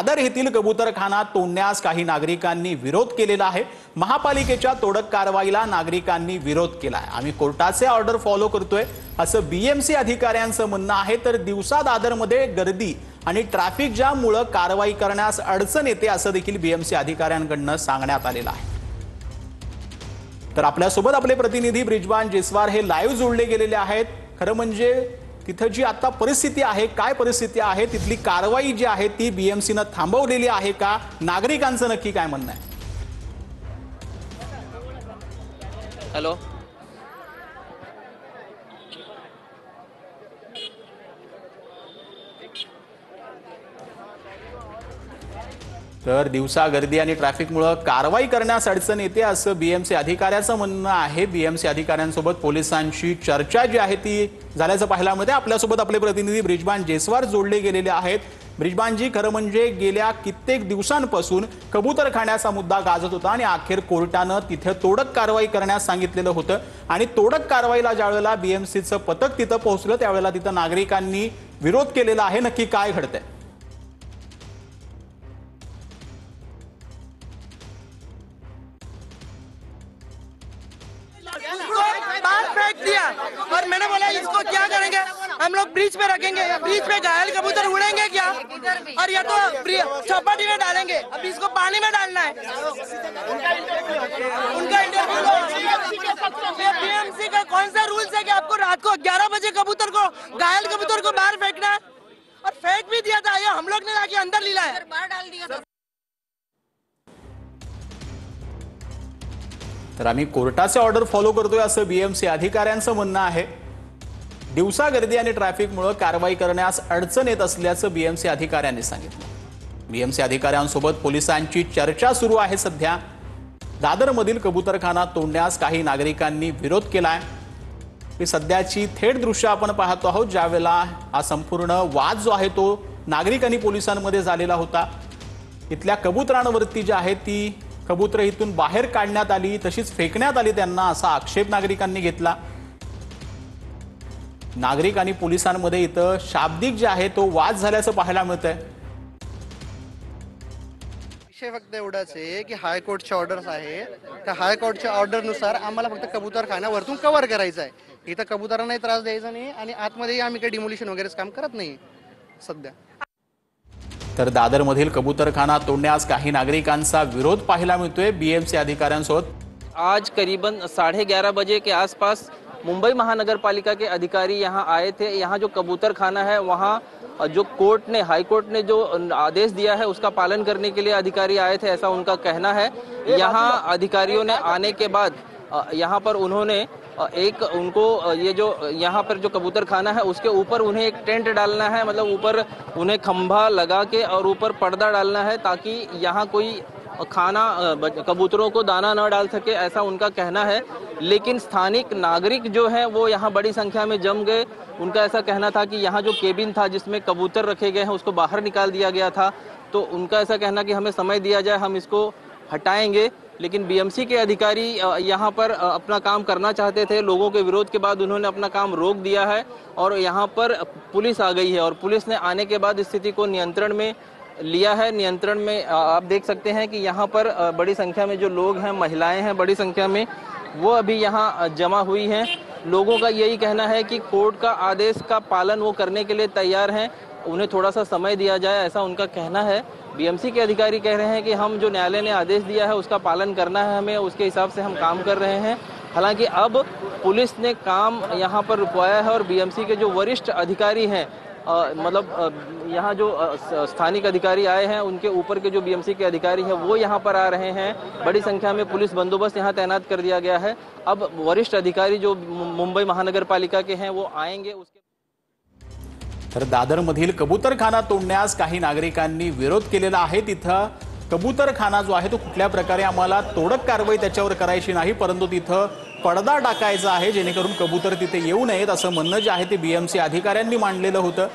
दादर येथील कबूतरखाना तोडण्यास काही नागरिकांनी विरोध केलेला आहे। महापालिकेच्या तोडक कारवाईला नागरिकांनी विरोध केलाय। आम्ही कोर्टाचे ऑर्डर फॉलो करतोय असं बीएमसी अधिकाऱ्यांचं म्हणणं आहे। तर दिवसा दादरमध्ये गर्दी आणि ट्रॅफिक जाममुळे कारवाई करण्यास अडचण येते असं देखील बीएमसी अधिकाऱ्यांकडून सांगण्यात आलेलं आहे। तर आपल्यासोबत आपले प्रतिनिधी ब्रिजबान जयस्वार हे लाईव्ह जोडले गेलेले आहेत। खरं म्हणजे तिथे जी आता परिस्थिती आहे, काय परिस्थिती आहे, तिथली कारवाई जी आहे ती बीएमसीने थांबवलेली आहे का, नागरिकांचं नक्की काय म्हणणं आहे? हॅलो, तर दिवसा गर्दी आणि ट्रॅफिकमुळे कारवाई करण्यास अडचण येते असं बीएमसी अधिकाऱ्याचं म्हणणं आहे। बीएमसी अधिकाऱ्यांसोबत पोलिसांची चर्चा जी आहे ती झाल्याचं पाहायला मिळते। आपल्यासोबत आपले प्रतिनिधी ब्रिजबान जयस्वार जोडले गेलेले आहेत। ब्रिजबानजी, खरं म्हणजे गेल्या कित्येक दिवसांपासून कबूतरखान्याचा मुद्दा गाजत होता आणि अखेर कोर्टानं तिथे तोडक कारवाई करण्यास सांगितलेलं होतं आणि तोडक कारवाईला ज्यावेळेला बीएमसीचं पथक तिथं पोहोचलं त्यावेळेला तिथं नागरिकांनी विरोध केलेला आहे। नक्की काय घडतंय? बाहर फेंक दिया और मैंने बोला इसको क्या करेंगे, हम लोग ब्रिज पे रखेंगे, ब्रिज पे घायल कबूतर उड़ेंगे क्या, और या तो चौपाटी में डालेंगे। अब इसको पानी में डालना है। उनका इंटरव्यू बीएमसी का कौन सा रूल्स है कि आपको रात को 11 बजे कबूतर को, घायल कबूतर को बाहर फेंकना है? और फेंक भी दिया था, ये हम लोग ने लाके अंदर लीला है, बाहर डाल दिया। तर आम्ही कोर्टाचे ऑर्डर फॉलो करतोय असं बीएमसी अधिकाऱ्यांचं म्हणणं आहे। दिवसा गर्दी आणि ट्रॅफिकमुळे कारवाई करण्यास अडचण येत असल्याचं बीएमसी अधिकाऱ्यांनी सांगितलं। बीएमसी अधिकाऱ्यांसोबत पोलिसांची चर्चा सुरू आहे। सध्या दादरमधील कबूतरखाना तोडण्यास काही नागरिकांनी विरोध केलाय। ही सध्याची थेट दृश्य आपण पाहतो आहोत, ज्यावेळेला हा संपूर्ण वाद जो आहे तो नागरिक आणि पोलिसांमध्ये झालेला होता। इथल्या कबूतरांवरती जी आहे ती कबूतर इथून बाहेर काढण्यात आली, तशीच फेकण्यात आली त्यांना, असा आक्षेप नागरिकांनी घेतला। नागरिक आणि पोलिसांमध्ये इथं शाब्दिक जे आहे तो वाद झाल्याचं पाहायला मिळतंय। विषय फक्त एवढाच आहे की हायकोर्टचे ऑर्डर्स आहे, त्या हायकोर्टच्या ऑर्डरनुसार आम्हाला फक्त कबूतरखाना वरतून कव्हर करायचा आहे। इथं कबुतरांनाही त्रास द्यायचा नाही आणि आतमध्येही आम्ही काही डिमोलिशन वगैरेच काम करत नाही सध्या। तर दादरमधील कबूतरखाना तोडण्यास काही नागरिकांचा विरोध पाहायला मिळतोय। बीएमसी अधिकाऱ्यांसोबत आज करीबन 11:30 बजे के आसपास मुंबई महानगर पालिका के अधिकारी यहां आए थे। यहां जो कबूतर खाना है वहां जो कोर्ट ने, हाई कोर्ट ने जो आदेश दिया है उसका पालन करने के लिए अधिकारी आए थे, ऐसा उनका कहना है। यहां अधिकारियों ने आने के बाद यहां पर उन्होंने उनको ये जो यहाँ पर जो कबूतर खाना है उसके ऊपर उन्हें एक टेंट डालना है, मतलब ऊपर उन्हें खंभा लगा के और ऊपर पर्दा डालना है ताकि यहाँ कोई खाना कबूतरों को दाना न डाल सके, ऐसा उनका कहना है। लेकिन स्थानिक नागरिक जो हैं वो यहाँ बड़ी संख्या में जम गए। उनका ऐसा कहना था कि यहाँ जो केबिन था जिसमें कबूतर रखे गए हैं उसको बाहर निकाल दिया गया था, तो उनका ऐसा कहना कि हमें समय दिया जाए, हम इसको हटाएंगे। लेकिन बीएमसी के अधिकारी यहाँ पर अपना काम करना चाहते थे। लोगों के विरोध के बाद उन्होंने अपना काम रोक दिया है और यहाँ पर पुलिस आ गई है और पुलिस ने आने के बाद स्थिति को नियंत्रण में लिया है। नियंत्रण में आप देख सकते हैं कि यहाँ पर बड़ी संख्या में जो लोग हैं, महिलाएं हैं बड़ी संख्या में, वो अभी यहाँ जमा हुई हैं। लोगों का यही कहना है कि कोर्ट का आदेश का पालन वो करने के लिए तैयार हैं, उन्हें थोड़ा सा समय दिया जाए, ऐसा उनका कहना है। बीएमसी के अधिकारी कह रहे हैं कि हम जो न्यायालय ने आदेश दिया है उसका पालन करना है हमें, उसके हिसाब से हम काम कर रहे हैं। हालांकि अब पुलिस ने काम यहाँ पर रुकवाया है और बीएमसी के जो वरिष्ठ अधिकारी हैं, मतलब यहाँ जो स्थानिक अधिकारी आए हैं उनके ऊपर के जो बीएमसी के अधिकारी हैं वो यहाँ पर आ रहे हैं। बड़ी संख्या में पुलिस बंदोबस्त यहाँ तैनात कर दिया गया है। अब वरिष्ठ अधिकारी जो मुंबई महानगर पालिका के हैं वो आएंगे। उसके तर दादरमधील कबूतरखाना तोडण्यास काही नागरिकांनी विरोध केलेला आहे। तिथं कबूतरखाना जो आहे तो कुठल्या प्रकारे आम्हाला तोडक कारवाई त्याच्यावर करायची नाही, परंतु तिथं पडदा टाकायचा आहे जेणेकरून कबूतर तिथे येऊ नयेत असं म्हणणं जे आहे ते बीएमसी अधिकाऱ्यांनी मांडलेलं होतं।